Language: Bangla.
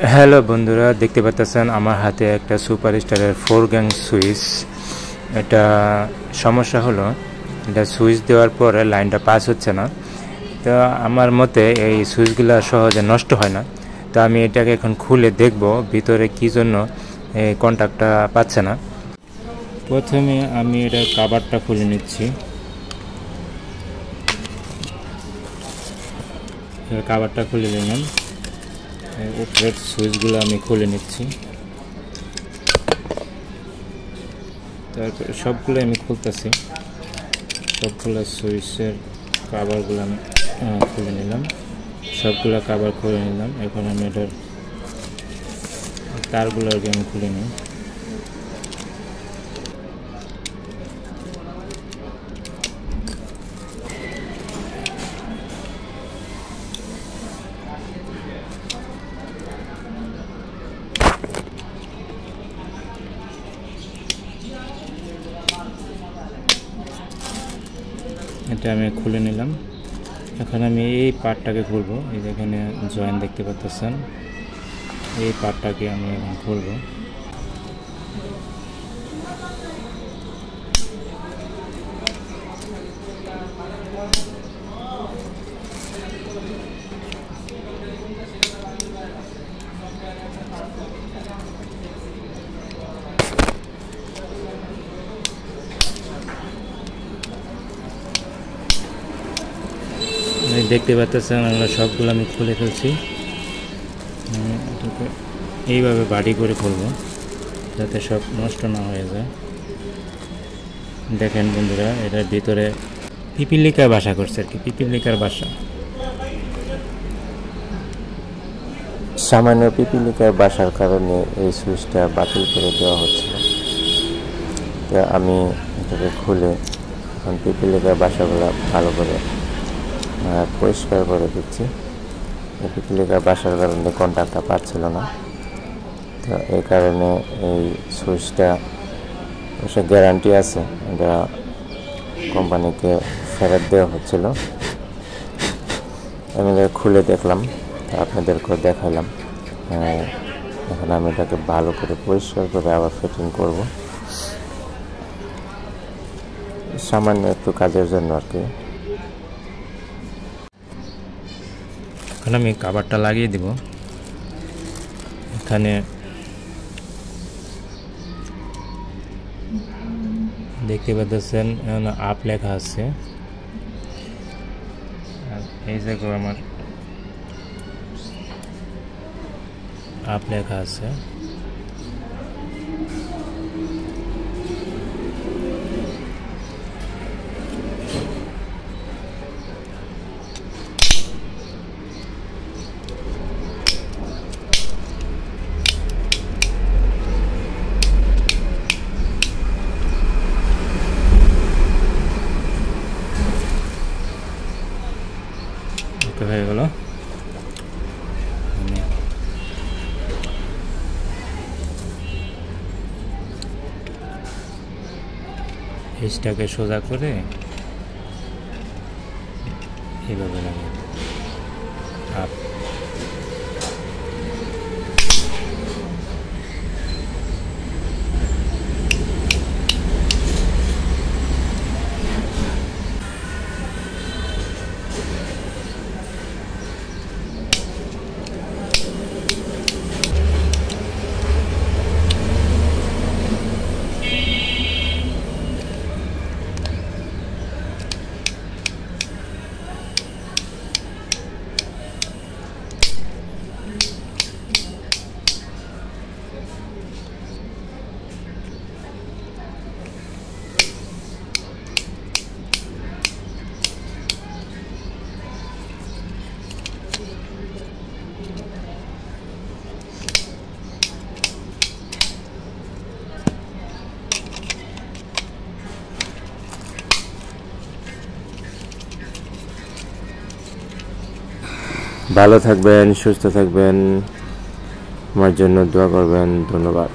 হ্যালো বন্ধুরা, দেখতে পাচ্ছেন আমার হাতে একটা সুপার স্টারের 4 গ্যাং সুইচ। এটা সমস্যা হলো, এটা সুইচ দেওয়ার পরে লাইনটা পাস হচ্ছে না। তো আমার মতে এই সুইচগুলো সহজে নষ্ট হয় না। তো আমি এটাকে এখন খুলে দেখব ভিতরে কি জন্য এই কন্ট্যাক্টটা পাচ্ছে না। প্রথমে আমি এটা কভারটা খুলে নিচ্ছি। কভারটা খুলে নিলাম, উপরের সুইচগুলো আমি খুলে নিচ্ছি। তারপরে সবগুলো আমি খুলতেছি, সবগুলো সুইচের কভারগুলো আমি খুলে নিলাম, সবগুলো কভার খুলে নিলাম। এখন আমি এটার তারগুলো আমি খুলে নিই। এটা আমি খুলে নিলাম। এখন আমি এই পার্টটাকে খুলবো। এই যেখানে জয়েন্ট দেখতে পাচ্ছেন, এই পার্টটাকে আমি এখন খুলবো। দেখতে পাচ্ছেন আমরা সবগুলো আমি খুলে ফেলছি। এইভাবে বাড়ি করে খুলবো যাতে সব নষ্ট না হয়ে যায়। দেখেন বন্ধুরা, এটার ভিতরে পিপিলিকা বাসা করছে আর কি, পিপিলিকার বাসা। সামান্য পিপিলিকার বাসার কারণে এই সুইচটা বাতিল করে দেওয়া হচ্ছিল। তো আমি এটাকে খুলে এখন পিপিলিকার বাসাগুলো ভালো করে পরিষ্কার করে দিচ্ছি। এই পিপিলিকার বাসার কারণে কন্ট্যাক্টটা পাচ্ছিল না। তো এই কারণে এই সুইচটা অবশ্য গ্যারান্টি আছে, এটা কোম্পানিকে ফেরত দেওয়া হচ্ছিল। আমি খুলে দেখলাম, আপনাদেরকেও দেখাইলাম। এখন আমি এটাকে ভালো করে পরিষ্কার করে আবার ফিটিং করব, সামান্য একটু কাজের জন্য আর কি। এখন আমি কভারটা লাগিয়ে দিব। এখানে দেখতে পাচ্ছেন আপ লেখা আছে, এই জায়গায় আমার আপ লেখা আছে। হয়ে গেল। এটাকে সোজা করে এইভাবে লাগিয়ে আপ। ভালো থাকবেন, সুস্থ থাকবেন, আমার জন্য দোয়া করবেন। ধন্যবাদ।